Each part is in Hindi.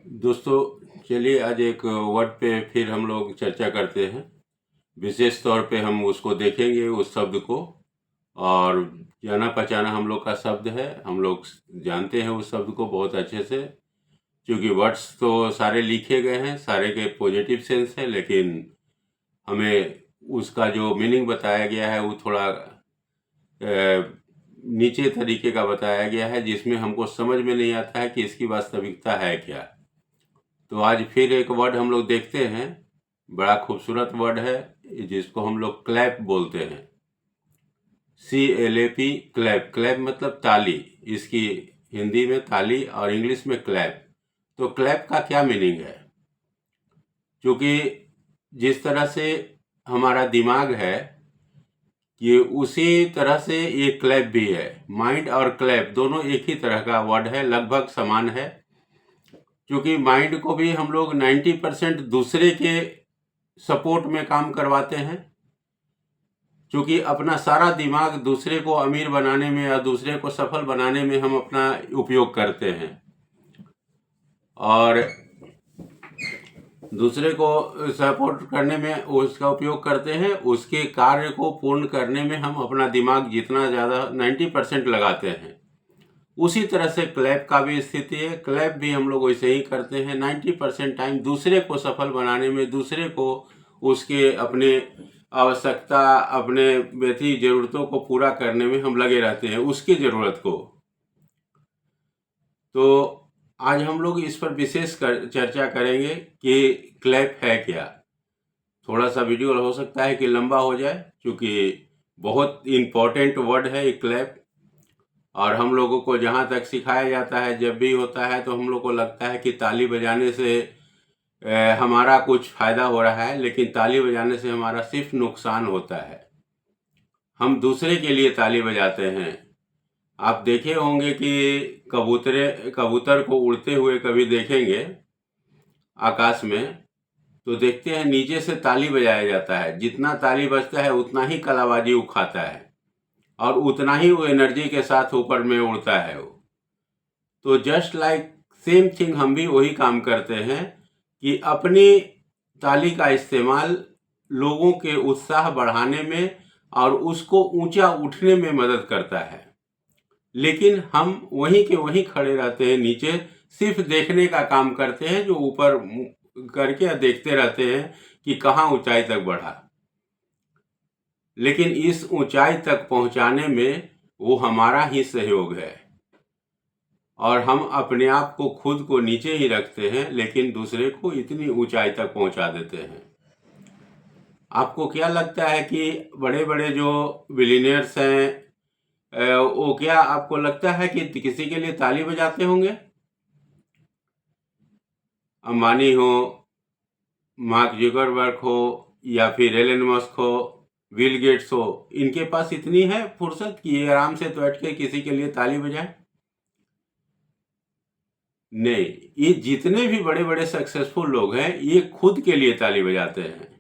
दोस्तों, चलिए आज एक वर्ड पे फिर हम लोग चर्चा करते हैं। विशेष तौर पे हम उसको देखेंगे, उस शब्द को। और जाना पहचाना हम लोग का शब्द है, हम लोग जानते हैं उस शब्द को बहुत अच्छे से। क्योंकि वर्ड्स तो सारे लिखे गए हैं, सारे के पॉजिटिव सेंस है, लेकिन हमें उसका जो मीनिंग बताया गया है वो थोड़ा नीचे तरीके का बताया गया है, जिसमें हमको समझ में नहीं आता है कि इसकी वास्तविकता है क्या। तो आज फिर एक वर्ड हम लोग देखते हैं। बड़ा खूबसूरत वर्ड है, जिसको हम लोग क्लैप बोलते हैं। CLAP, clap. क्लैप मतलब ताली। इसकी हिंदी में ताली और इंग्लिश में क्लैप। तो क्लैप का क्या मीनिंग है? क्योंकि जिस तरह से हमारा दिमाग है, ये उसी तरह से ये क्लैप भी है। माइंड और क्लैप दोनों एक ही तरह का वर्ड है, लगभग समान है। क्योंकि माइंड को भी हम लोग 90% दूसरे के सपोर्ट में काम करवाते हैं। क्योंकि अपना सारा दिमाग दूसरे को अमीर बनाने में या दूसरे को सफल बनाने में हम अपना उपयोग करते हैं, और दूसरे को सपोर्ट करने में उसका उपयोग करते हैं। उसके कार्य को पूर्ण करने में हम अपना दिमाग जितना ज़्यादा 90% लगाते हैं। उसी तरह से क्लैप का भी स्थिति है। क्लैप भी हम लोग वैसे ही करते हैं। 90% टाइम दूसरे को सफल बनाने में, दूसरे को उसके अपने आवश्यकता, अपने व्यक्ति ज़रूरतों को पूरा करने में हम लगे रहते हैं, उसकी ज़रूरत को। तो आज हम लोग इस पर विशेष चर्चा करेंगे कि क्लैप है क्या। थोड़ा सा वीडियो हो सकता है कि लंबा हो जाए, क्योंकि बहुत इम्पोर्टेंट वर्ड है ये क्लैप। और हम लोगों को जहाँ तक सिखाया जाता है, जब भी होता है तो हम लोग को लगता है कि ताली बजाने से हमारा कुछ फ़ायदा हो रहा है, लेकिन ताली बजाने से हमारा सिर्फ नुकसान होता है। हम दूसरे के लिए ताली बजाते हैं। आप देखे होंगे कि कबूतर को उड़ते हुए कभी देखेंगे आकाश में, तो देखते हैं नीचे से ताली बजाया जाता है। जितना ताली बजता है उतना ही कलाबाजी वो खाता है, और उतना ही वो एनर्जी के साथ ऊपर में उड़ता है वो। तो जस्ट लाइक सेम थिंग हम भी वही काम करते हैं कि अपनी ताली का इस्तेमाल लोगों के उत्साह बढ़ाने में और उसको ऊंचा उठने में मदद करता है। लेकिन हम वहीं के वहीं खड़े रहते हैं, नीचे सिर्फ देखने का काम करते हैं, जो ऊपर करके देखते रहते हैं कि कहाँ ऊंचाई तक बढ़ा। लेकिन इस ऊंचाई तक पहुंचाने में वो हमारा ही सहयोग है, और हम अपने आप को, खुद को नीचे ही रखते हैं, लेकिन दूसरे को इतनी ऊंचाई तक पहुंचा देते हैं। आपको क्या लगता है कि बड़े बड़े जो बिलियनियर्स हैं, वो क्या आपको लगता है कि किसी के लिए ताली बजाते होंगे? अंबानी हो, मार्क जुकरबर्ग हो, या फिर एलन मस्क हो, बिल गेट्स हो, इनके पास इतनी है फुर्सत कि ये आराम से बैठ के किसी के लिए ताली बजाएं? नहीं, ये जितने भी बड़े बड़े सक्सेसफुल लोग हैं, ये खुद के लिए ताली बजाते हैं।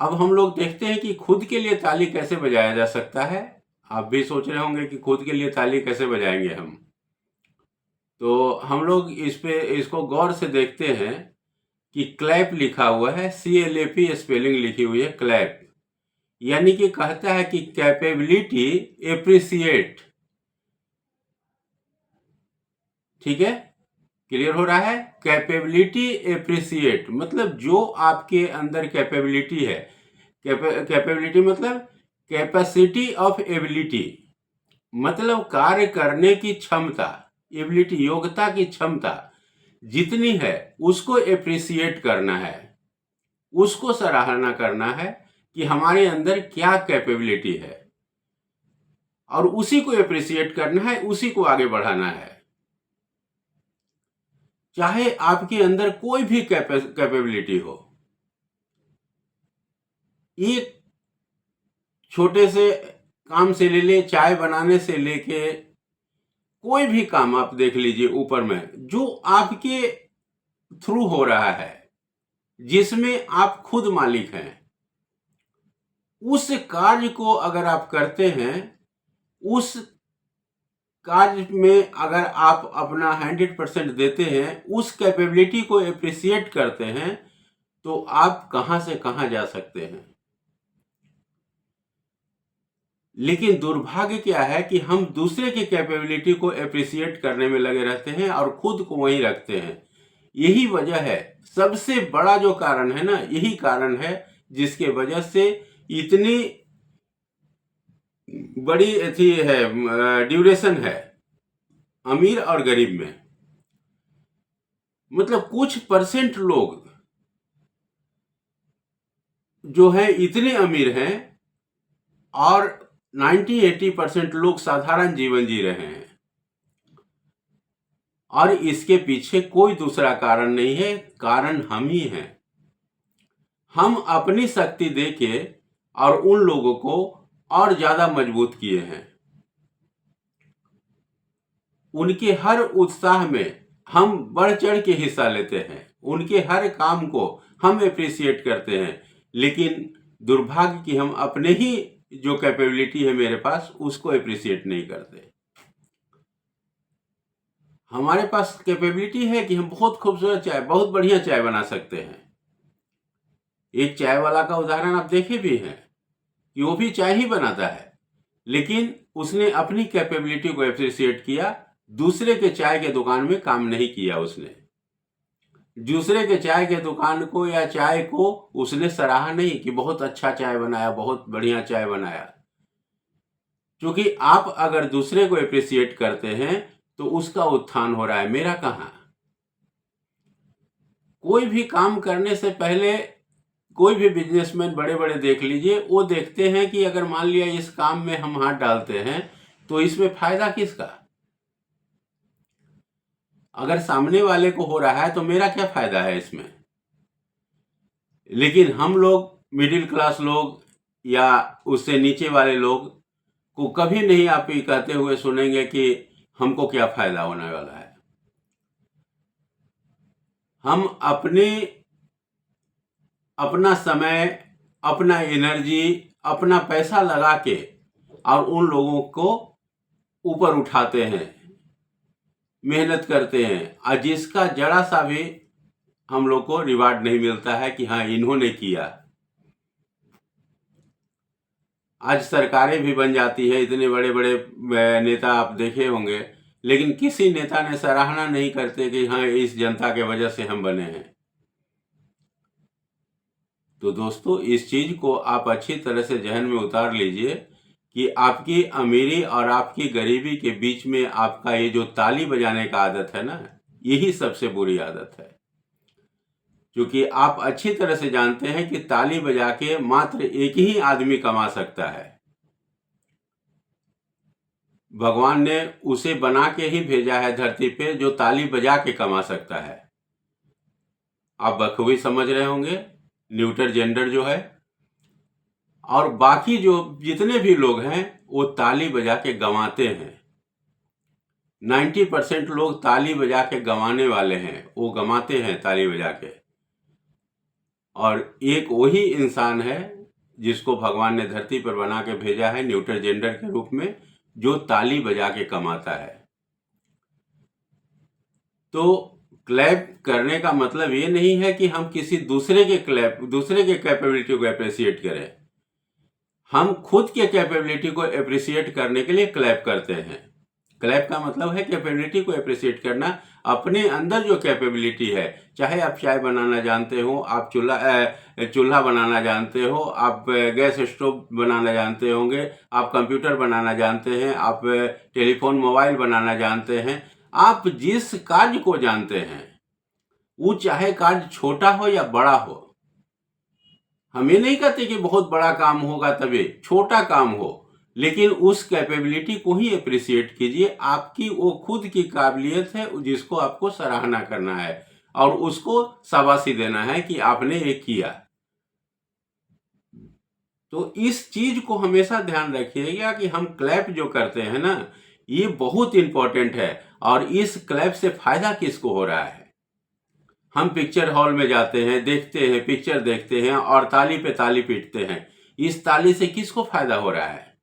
अब हम लोग देखते हैं कि खुद के लिए ताली कैसे बजाया जा सकता है। आप भी सोच रहे होंगे कि खुद के लिए ताली कैसे बजाएंगे हम। तो हम लोग इसको गौर से देखते हैं कि क्लैप लिखा हुआ है, CLAP स्पेलिंग लिखी हुई है, क्लैप। यानी कि कहता है कि कैपेबिलिटी एप्रिसिएट। ठीक है, क्लियर हो रहा है? कैपेबिलिटी एप्रिसिएट मतलब जो आपके अंदर कैपेबिलिटी है। कैपेबिलिटी मतलब कैपेसिटी ऑफ एबिलिटी, मतलब कार्य करने की क्षमता। एबिलिटी योग्यता की क्षमता जितनी है उसको एप्रिसिएट करना है, उसको सराहना करना है कि हमारे अंदर क्या कैपेबिलिटी है, और उसी को एप्रिसिएट करना है, उसी को आगे बढ़ाना है। चाहे आपके अंदर कोई भी कैपेबिलिटी हो। एक छोटे से काम से ले ले, चाय बनाने से लेके कोई भी काम आप देख लीजिए ऊपर में, जो आपके थ्रू हो रहा है, जिसमें आप खुद मालिक हैं, उस कार्य को अगर आप करते हैं, उस कार्य में अगर आप अपना 100% देते हैं, उस कैपेबिलिटी को एप्रिसिएट करते हैं, तो आप कहां से कहां जा सकते हैं। लेकिन दुर्भाग्य क्या है कि हम दूसरे की कैपेबिलिटी को एप्रिसिएट करने में लगे रहते हैं और खुद को वहीं रखते हैं। यही वजह है, सबसे बड़ा जो कारण है ना, यही कारण है जिसके वजह से इतनी बड़ी थी है ड्यूरेशन है अमीर और गरीब में। मतलब कुछ परसेंट लोग जो हैं इतने अमीर हैं और 90-80% लोग साधारण जीवन जी रहे हैं, और इसके पीछे कोई दूसरा कारण नहीं है, कारण हम ही हैं। हम अपनी शक्ति देके और उन लोगों को और ज्यादा मजबूत किए हैं। उनके हर उत्साह में हम बढ़ चढ़ के हिस्सा लेते हैं, उनके हर काम को हम एप्रिसिएट करते हैं। लेकिन दुर्भाग्य कि हम अपने ही जो कैपेबिलिटी है मेरे पास, उसको एप्रिसिएट नहीं करते। हमारे पास कैपेबिलिटी है कि हम बहुत खूबसूरत चाय, बहुत बढ़िया चाय बना सकते हैं। एक चाय वाला का उदाहरण आप देखे भी हैं कि वो भी चाय ही बनाता है, लेकिन उसने अपनी कैपेबिलिटी को एप्रिसिएट किया। दूसरे के चाय के दुकान में काम नहीं किया, उसने दूसरे के चाय के दुकान को या चाय को उसने सराहा नहीं कि बहुत अच्छा चाय बनाया, बहुत बढ़िया चाय बनाया। क्योंकि आप अगर दूसरे को एप्रिसिएट करते हैं तो उसका उत्थान हो रहा है, मेरा कहाँ। कोई भी काम करने से पहले कोई भी बिजनेसमैन बड़े बड़े देख लीजिए, वो देखते हैं कि अगर मान लिया इस काम में हम हाथ डालते हैं तो इसमें फायदा किसका। अगर सामने वाले को हो रहा है तो मेरा क्या फायदा है इसमें। लेकिन हम लोग, मिडिल क्लास लोग या उससे नीचे वाले लोग को कभी नहीं आप ये कहते हुए सुनेंगे कि हमको क्या फायदा होने वाला है। हम अपना समय, अपना एनर्जी, अपना पैसा लगा के और उन लोगों को ऊपर उठाते हैं, मेहनत करते हैं, और जिसका जरा सा भी हम लोग को रिवार्ड नहीं मिलता है कि हाँ इन्होंने किया। आज सरकारें भी बन जाती है, इतने बड़े बड़े नेता आप देखे होंगे, लेकिन किसी नेता ने सराहना नहीं करते कि हाँ इस जनता के वजह से हम बने हैं। तो दोस्तों, इस चीज को आप अच्छी तरह से जहन में उतार लीजिए कि आपकी अमीरी और आपकी गरीबी के बीच में आपका ये जो ताली बजाने का आदत है ना, यही सबसे बुरी आदत है। क्योंकि आप अच्छी तरह से जानते हैं कि ताली बजा के मात्र एक ही आदमी कमा सकता है। भगवान ने उसे बना के ही भेजा है धरती पे जो ताली बजा के कमा सकता है। आप बखूबी समझ रहे होंगे न्यूटर जेंडर जो है, और बाकी जो जितने भी लोग हैं वो ताली बजा के गंवाते हैं। 90% लोग ताली बजा के गंवाने वाले हैं, वो गंवाते हैं ताली बजा के। और एक वही इंसान है जिसको भगवान ने धरती पर बना के भेजा है न्यूटर जेंडर के रूप में, जो ताली बजा के कमाता है। तो क्लैप करने का मतलब ये नहीं है कि हम किसी दूसरे के कैपेबिलिटी को अप्रिसिएट करें। हम खुद के कैपेबिलिटी को अप्रिसिएट करने के लिए क्लैप करते हैं। क्लैप का मतलब है कैपेबिलिटी को अप्रिसिएट करना, अपने अंदर जो कैपेबिलिटी है, चाहे आप चाय बनाना जानते हो, आप चूल्हा बनाना जानते हो, आप गैस स्टोव बनाना जानते होंगे, आप कंप्यूटर बनाना जानते हैं, आप टेलीफोन मोबाइल बनाना जानते हैं, आप जिस कार्य को जानते हैं वो चाहे कार्य छोटा हो या बड़ा हो, हम ये नहीं कहते कि बहुत बड़ा काम होगा तभी, छोटा काम हो, लेकिन उस कैपेबिलिटी को ही अप्रिसिएट कीजिए। आपकी वो खुद की काबिलियत है जिसको आपको सराहना करना है और उसको शाबाशी देना है कि आपने ये किया। तो इस चीज को हमेशा ध्यान रखिएगा कि हम क्लैप जो करते हैं ना, ये बहुत इंपॉर्टेंट है। और इस क्लैप से फायदा किसको हो रहा है। हम पिक्चर हॉल में जाते हैं, देखते हैं, पिक्चर देखते हैं और ताली पे ताली पीटते हैं। इस ताली से किसको फायदा हो रहा है।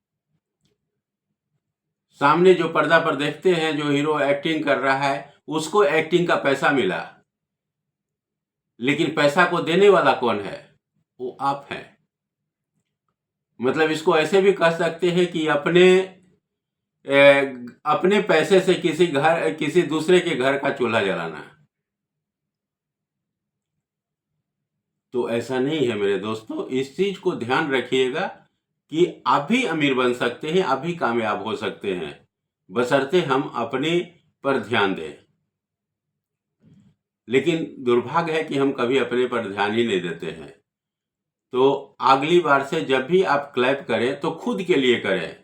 सामने जो पर्दा पर देखते हैं जो हीरो एक्टिंग कर रहा है, उसको एक्टिंग का पैसा मिला, लेकिन पैसा को देने वाला कौन है? वो आप हैं। मतलब इसको ऐसे भी कह सकते हैं कि अपने पैसे से किसी दूसरे के घर का चूल्हा जलाना। तो ऐसा नहीं है मेरे दोस्तों, इस चीज को ध्यान रखिएगा कि आप भी अमीर बन सकते हैं, आप भी कामयाब हो सकते हैं, बशर्ते हम अपने पर ध्यान दें। लेकिन दुर्भाग्य है कि हम कभी अपने पर ध्यान ही नहीं देते हैं। तो अगली बार से जब भी आप क्लैप करें तो खुद के लिए करें।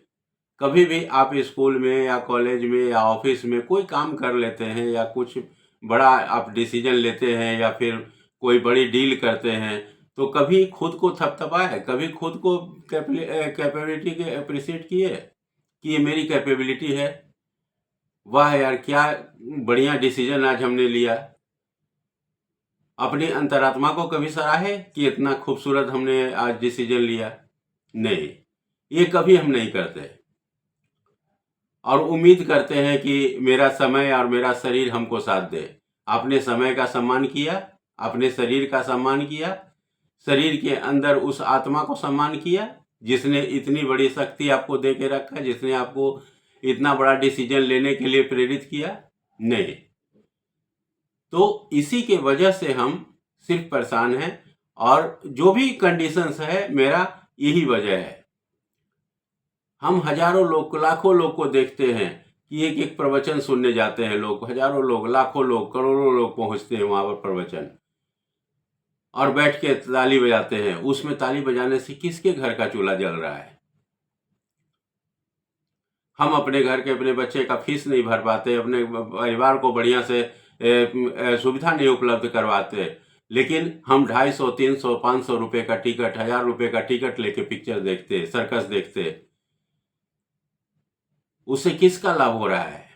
कभी भी आप स्कूल में या कॉलेज में या ऑफिस में कोई काम कर लेते हैं या कुछ बड़ा आप डिसीजन लेते हैं या फिर कोई बड़ी डील करते हैं, तो कभी खुद को थपथपाए, कभी खुद को कैपेबिलिटी के अप्रिशिएट किए कि ये मेरी कैपेबिलिटी है, वाह यार क्या बढ़िया डिसीजन आज हमने लिया। अपनी अंतरात्मा को कभी सराहे कि इतना खूबसूरत हमने आज डिसीजन लिया? नहीं, ये कभी हम नहीं करते और उम्मीद करते हैं कि मेरा समय और मेरा शरीर हमको साथ दे। आपने समय का सम्मान किया, अपने शरीर का सम्मान किया, शरीर के अंदर उस आत्मा को सम्मान किया जिसने इतनी बड़ी शक्ति आपको दे के रखा, जिसने आपको इतना बड़ा डिसीजन लेने के लिए प्रेरित किया? नहीं। तो इसी के वजह से हम सिर्फ परेशान हैं और जो भी कंडीशंस है मेरा यही वजह है। हम हजारों लोग, लाखों लोग को देखते हैं कि एक एक प्रवचन सुनने जाते हैं लोग, हजारों लोग, लाखों लोग, करोड़ों लोग पहुंचते हैं वहां पर प्रवचन और बैठ के ताली बजाते हैं। उसमें ताली बजाने से किसके घर का चूल्हा जल रहा है? हम अपने घर के अपने बच्चे का फीस नहीं भर पाते, अपने परिवार को बढ़िया से सुविधा नहीं उपलब्ध करवाते, लेकिन हम 250, 300, 500 रुपए का टिकट, 1000 रुपए का टिकट लेके पिक्चर देखते, सर्कस देखते। उससे किसका लाभ हो रहा है?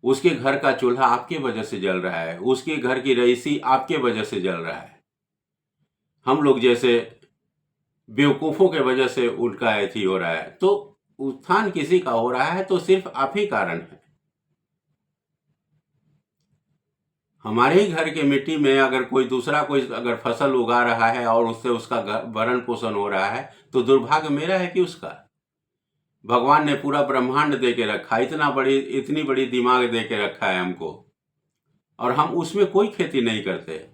उसके घर का चूल्हा आपके वजह से जल रहा है, उसके घर की रईसी आपके वजह से जल रहा है। हम लोग जैसे बेवकूफों के वजह से उनका ऐसी हो रहा है। तो उत्थान किसी का हो रहा है तो सिर्फ आप ही कारण है। हमारे ही घर के मिट्टी में अगर कोई दूसरा कोई अगर फसल उगा रहा है और उससे उसका भरण पोषण हो रहा है, तो दुर्भाग्य मेरा है कि उसका? भगवान ने पूरा ब्रह्मांड दे के रखा, इतनी बड़ी दिमाग दे के रखा है हमको, और हम उसमें कोई खेती नहीं करते।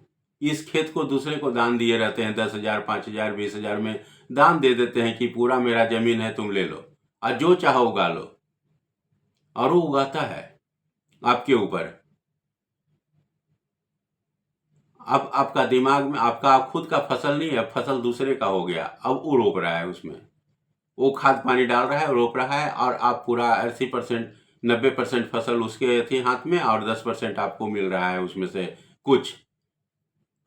इस खेत को दूसरे को दान दिए रहते हैं, 10,000, 5,000, 20,000 में दान दे देते हैं कि पूरा मेरा जमीन है, तुम ले लो और जो चाहो उगा लो, और वो उगाता है आपके ऊपर। अब आपका दिमाग में आपका खुद का फसल नहीं है, फसल दूसरे का हो गया, अब वो रोप रहा है, उसमें वो खाद पानी डाल रहा है, रोप रहा है, और आप पूरा 80%, 90% फसल उसके थी हाथ में और 10% आपको मिल रहा है उसमें से कुछ,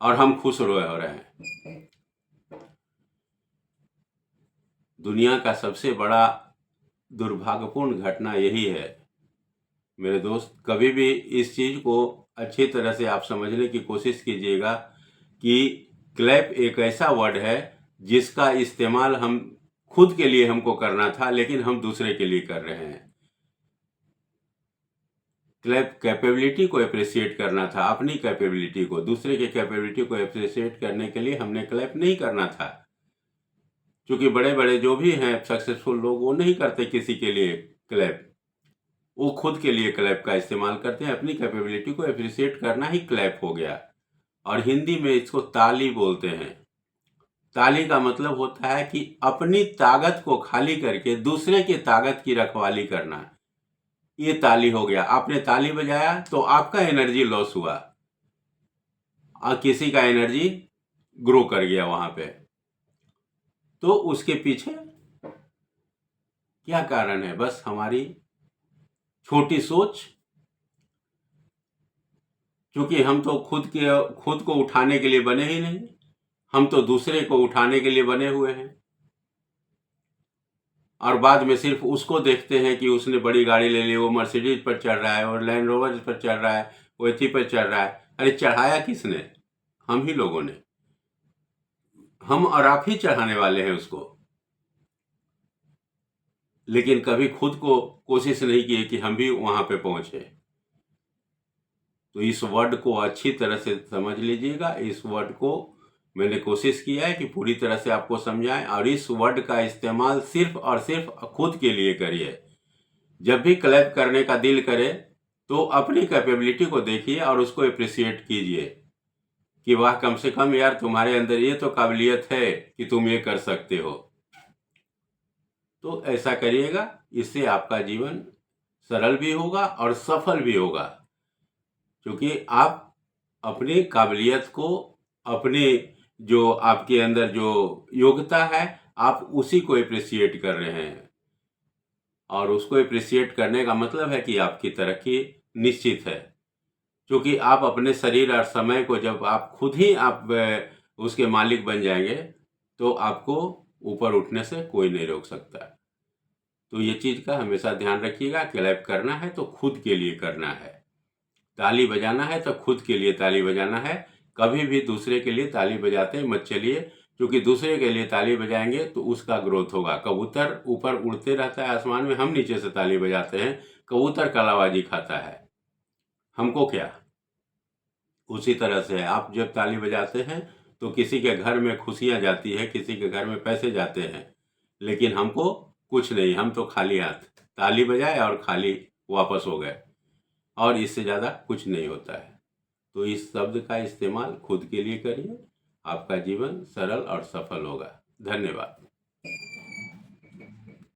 और हम खुश हो रहे हैं। दुनिया का सबसे बड़ा दुर्भाग्यपूर्ण घटना यही है मेरे दोस्त। कभी भी इस चीज को अच्छी तरह से आप समझने की कोशिश कीजिएगा कि क्लैप एक ऐसा वर्ड है जिसका इस्तेमाल हम खुद के लिए हमको करना था, लेकिन हम दूसरे के लिए कर रहे हैं। क्लैप कैपेबिलिटी को अप्रिशिएट करना था, अपनी कैपेबिलिटी को, दूसरे के कैपेबिलिटी को अप्रिशिएट करने के लिए हमने क्लैप नहीं करना था। क्योंकि बड़े बड़े जो भी हैं सक्सेसफुल लोग, वो नहीं करते किसी के लिए क्लैप, वो खुद के लिए क्लैप का इस्तेमाल करते हैं। अपनी कैपेबिलिटी को अप्रिशिएट करना ही क्लैप हो गया, और हिंदी में इसको ताली बोलते हैं। ताली का मतलब होता है कि अपनी ताकत को खाली करके दूसरे की ताकत की रखवाली करना, ये ताली हो गया। आपने ताली बजाया तो आपका एनर्जी लॉस हुआ और किसी का एनर्जी ग्रो कर गया वहां पे। तो उसके पीछे क्या कारण है? बस हमारी छोटी सोच। क्योंकि हम तो खुद को उठाने के लिए बने ही नहीं, हम तो दूसरे को उठाने के लिए बने हुए हैं, और बाद में सिर्फ उसको देखते हैं कि उसने बड़ी गाड़ी ले ली, वो मर्सिडीज पर चढ़ रहा है और लैंड रोवर पर चढ़ रहा है, वो एथी पर चढ़ रहा है। अरे चढ़ाया किसने? हम ही लोगों ने। हम और आप ही चढ़ाने वाले हैं उसको। लेकिन कभी खुद को कोशिश नहीं की कि हम भी वहाँ पे पहुँचे। तो इस वर्ड को अच्छी तरह से समझ लीजिएगा। इस वर्ड को मैंने कोशिश किया है कि पूरी तरह से आपको समझाएं, और इस वर्ड का इस्तेमाल सिर्फ और सिर्फ खुद के लिए करिए। जब भी क्लैप करने का दिल करे तो अपनी कैपेबिलिटी को देखिए और उसको अप्रिशिएट कीजिए कि वाह, कम से कम यार तुम्हारे अंदर ये तो काबिलियत है कि तुम ये कर सकते हो। तो ऐसा करिएगा, इससे आपका जीवन सरल भी होगा और सफल भी होगा, क्योंकि आप अपनी काबिलियत को, अपने जो आपके अंदर जो योग्यता है, आप उसी को अप्रिशिएट कर रहे हैं। और उसको अप्रिशिएट करने का मतलब है कि आपकी तरक्की निश्चित है, क्योंकि आप अपने शरीर और समय को जब आप खुद ही आप उसके मालिक बन जाएंगे तो आपको ऊपर उठने से कोई नहीं रोक सकता। तो ये चीज़ का हमेशा ध्यान रखिएगा। क्लैप करना है तो खुद के लिए करना है, ताली बजाना है तो खुद के लिए ताली बजाना है। कभी भी दूसरे के लिए ताली बजाते मत चलिए, क्योंकि दूसरे के लिए ताली बजाएंगे तो उसका ग्रोथ होगा। कबूतर ऊपर उड़ते रहता है आसमान में, हम नीचे से ताली बजाते हैं, कबूतर कलाबाजी खाता है, हमको क्या। उसी तरह से आप जब ताली बजाते हैं तो किसी के घर में खुशियाँ जाती है, किसी के घर में पैसे जाते हैं, लेकिन हमको कुछ नहीं, हम तो खाली हाथ ताली बजाए और खाली वापस हो गए, और इससे ज़्यादा कुछ नहीं होता है। तो इस शब्द का इस्तेमाल खुद के लिए करिए, आपका जीवन सरल और सफल होगा। धन्यवाद।